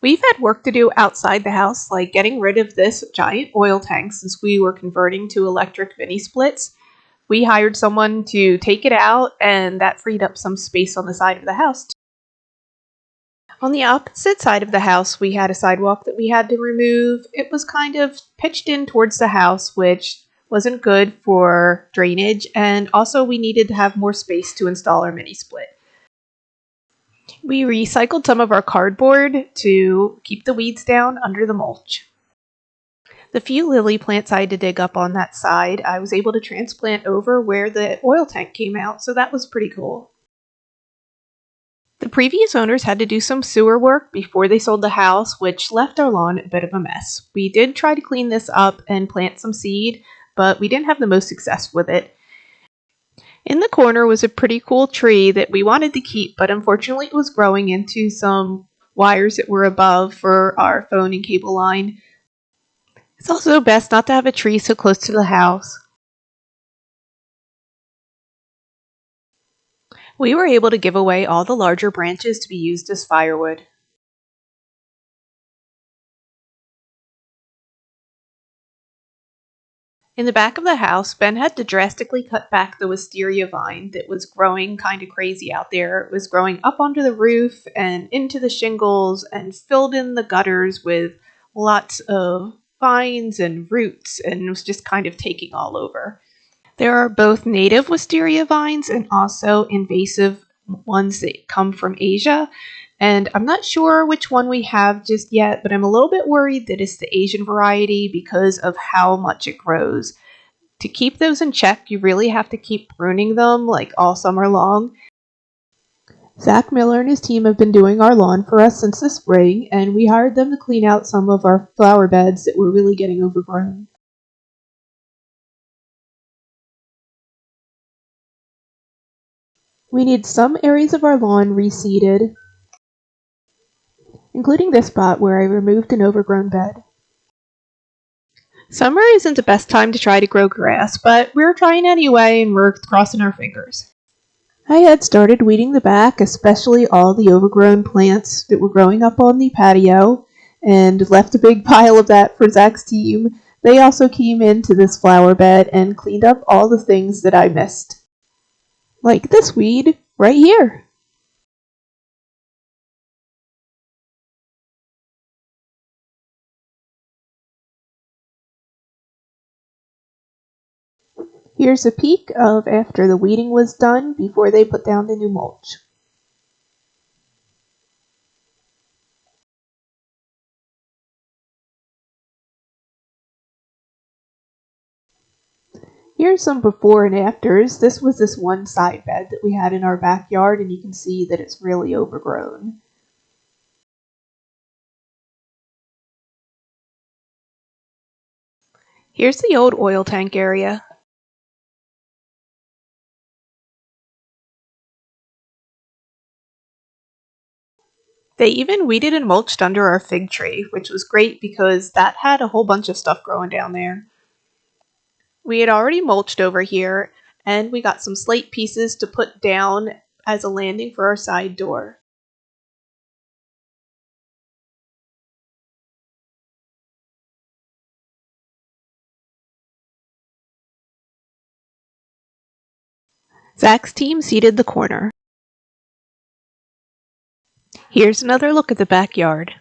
We've had work to do outside the house, like getting rid of this giant oil tank since we were converting to electric mini splits. We hired someone to take it out, and that freed up some space on the side of the house. On the opposite side of the house, we had a sidewalk that we had to remove. It was kind of pitched in towards the house, which wasn't good for drainage, and also we needed to have more space to install our mini split. We recycled some of our cardboard to keep the weeds down under the mulch. The few lily plants I had to dig up on that side, I was able to transplant over where the oil tank came out, so that was pretty cool. The previous owners had to do some sewer work before they sold the house, which left our lawn a bit of a mess. We did try to clean this up and plant some seed, but we didn't have the most success with it. In the corner was a pretty cool tree that we wanted to keep, but unfortunately it was growing into some wires that were above for our phone and cable line. It's also best not to have a tree so close to the house. We were able to give away all the larger branches to be used as firewood. In the back of the house, Ben had to drastically cut back the wisteria vine that was growing kind of crazy out there. It was growing up onto the roof and into the shingles and filled in the gutters with lots of vines and roots, and was just kind of taking all over. There are both native wisteria vines and also invasive ones that come from Asia. And I'm not sure which one we have just yet, but I'm a little bit worried that it's the Asian variety because of how much it grows. To keep those in check, you really have to keep pruning them like all summer long. Zach Miller and his team have been doing our lawn for us since the spring, and we hired them to clean out some of our flower beds that were really getting overgrown. We need some areas of our lawn reseeded, including this spot where I removed an overgrown bed. Summer isn't the best time to try to grow grass, but we're trying anyway and we're crossing our fingers. I had started weeding the back, especially all the overgrown plants that were growing up on the patio, and left a big pile of that for Zach's team. They also came into this flower bed and cleaned up all the things that I missed. Like this weed right here. Here's a peek of after the weeding was done before they put down the new mulch. Here's some before and afters. This was this one side bed that we had in our backyard, and you can see that it's really overgrown. Here's the old oil tank area. They even weeded and mulched under our fig tree, which was great because that had a whole bunch of stuff growing down there. We had already mulched over here, and we got some slate pieces to put down as a landing for our side door. Zach's team seeded the corner. Here's another look at the backyard.